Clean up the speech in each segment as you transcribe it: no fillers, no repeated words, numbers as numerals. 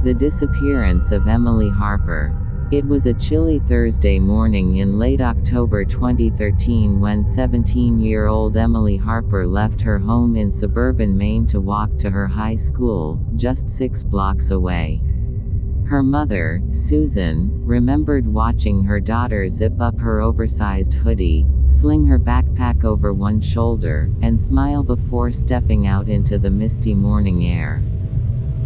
The disappearance of Emily Harper. It was a chilly Thursday morning in late October 2013 when 17-year-old Emily Harper left her home in suburban Maine to walk to her high school, just 6 blocks away. Her mother, Susan, remembered watching her daughter zip up her oversized hoodie, sling her backpack over one shoulder, and smile before stepping out into the misty morning air.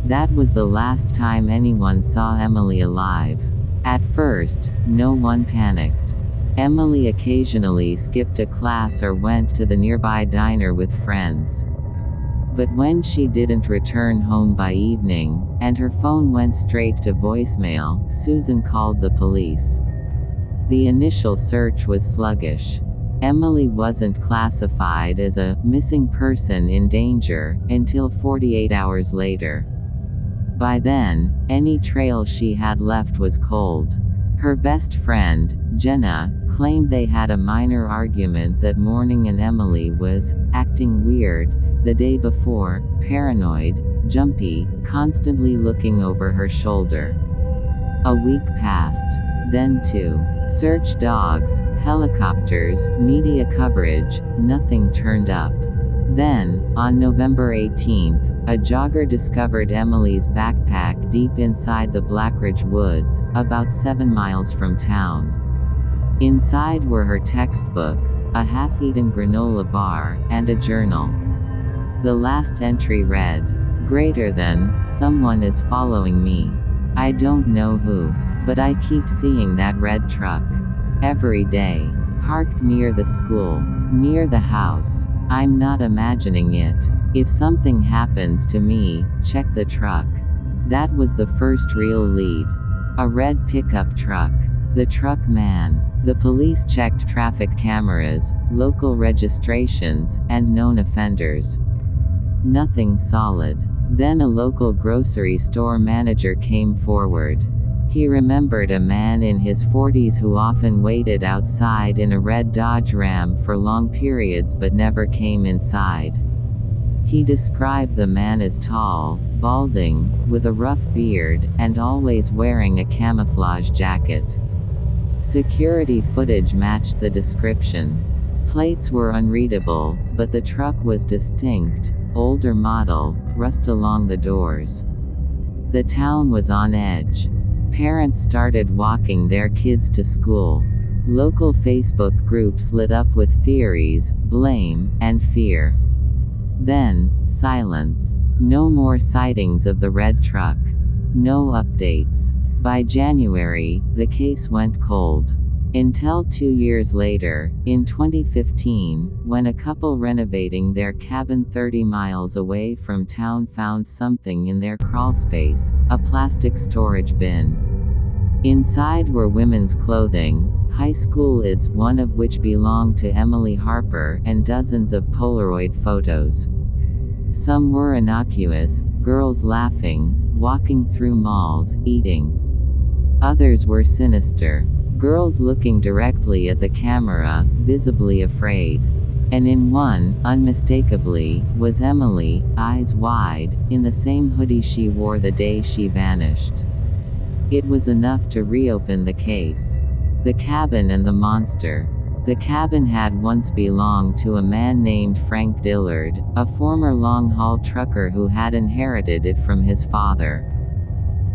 That was the last time anyone saw Emily alive. At first, no one panicked. Emily occasionally skipped a class or went to the nearby diner with friends. But when she didn't return home by evening, and her phone went straight to voicemail, Susan called the police. The initial search was sluggish. Emily wasn't classified as a missing person in danger until 48 hours later. By then, any trail she had left was cold. Her best friend, Jenna, claimed they had a minor argument that morning and Emily was acting weird the day before, paranoid, jumpy, constantly looking over her shoulder. A week passed. Then 2. Search dogs, helicopters, media coverage, nothing turned up. Then, on November 18th, a jogger discovered Emily's backpack deep inside the Blackridge Woods, about 7 miles from town. Inside were her textbooks, a half-eaten granola bar, and a journal. The last entry read, "Greater than, someone is following me. I don't know who. But I keep seeing that red truck. Every day. Parked near the school. Near the house. I'm not imagining it. If something happens to me, check the truck." That was the first real lead. A red pickup truck. The truck man. The police checked traffic cameras, local registrations, and known offenders. Nothing solid. Then a local grocery store manager came forward. He remembered a man in his 40s who often waited outside in a red Dodge Ram for long periods but never came inside. He described the man as tall, balding, with a rough beard, and always wearing a camouflage jacket. Security footage matched the description. Plates were unreadable, but the truck was distinct, older model, rust along the doors. The town was on edge. Parents started walking their kids to school. Local Facebook groups lit up with theories, blame, and fear. Then, silence. No more sightings of the red truck. No updates. By January, the case went cold. Until 2 years later, in 2015, when a couple renovating their cabin 30 miles away from town found something in their crawlspace, a plastic storage bin. Inside were women's clothing, high school ids, one of which belonged to Emily Harper, and dozens of Polaroid photos. Some were innocuous, girls laughing, walking through malls, eating. Others were sinister. Girls looking directly at the camera, visibly afraid. And in one, unmistakably, was Emily, eyes wide, in the same hoodie she wore the day she vanished. It was enough to reopen the case. The cabin and the monster. The cabin had once belonged to a man named Frank Dillard, a former long-haul trucker who had inherited it from his father.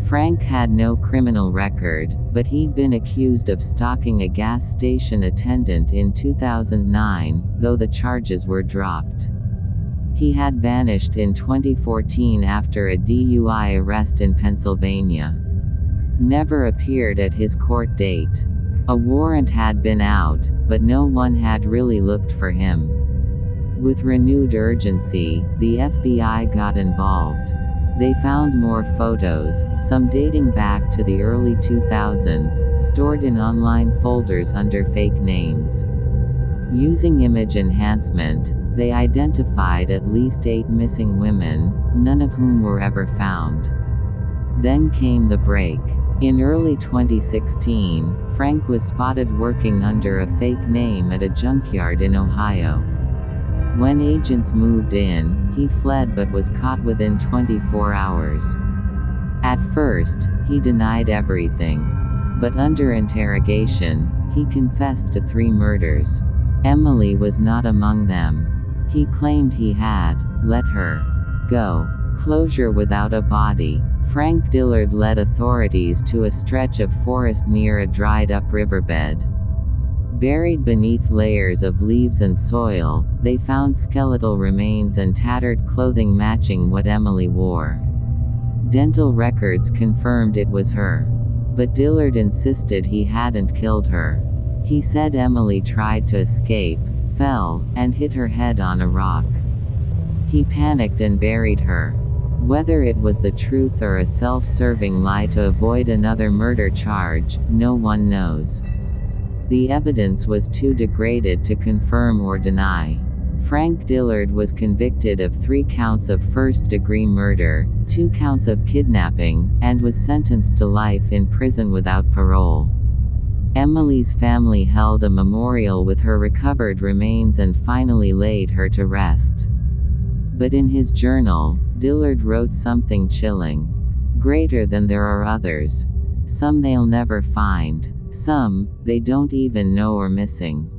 Frank had no criminal record, but he'd been accused of stalking a gas station attendant in 2009, though the charges were dropped. He had vanished in 2014 after a DUI arrest in Pennsylvania. Never appeared at his court date. A warrant had been out, but no one had really looked for him. With renewed urgency, the FBI got involved. They found more photos, some dating back to the early 2000s, stored in online folders under fake names. Using image enhancement, they identified at least 8 missing women, none of whom were ever found. Then came the break. In early 2016, Frank was spotted working under a fake name at a junkyard in Ohio. When agents moved in, he fled but was caught within 24 hours. At first, he denied everything. But under interrogation, he confessed to 3 murders. Emily was not among them. He claimed he had let her go. Closure without a body. Frank Dillard led authorities to a stretch of forest near a dried-up riverbed. Buried beneath layers of leaves and soil, they found skeletal remains and tattered clothing matching what Emily wore. Dental records confirmed it was her. But Dillard insisted he hadn't killed her. He said Emily tried to escape, fell, and hit her head on a rock. He panicked and buried her. Whether it was the truth or a self-serving lie to avoid another murder charge, no one knows. The evidence was too degraded to confirm or deny. Frank Dillard was convicted of 3 counts of first-degree murder, 2 counts of kidnapping, and was sentenced to life in prison without parole. Emily's family held a memorial with her recovered remains and finally laid her to rest. But in his journal, Dillard wrote something chilling. Greater than there are others. Some they'll never find. Some, they don't even know are missing.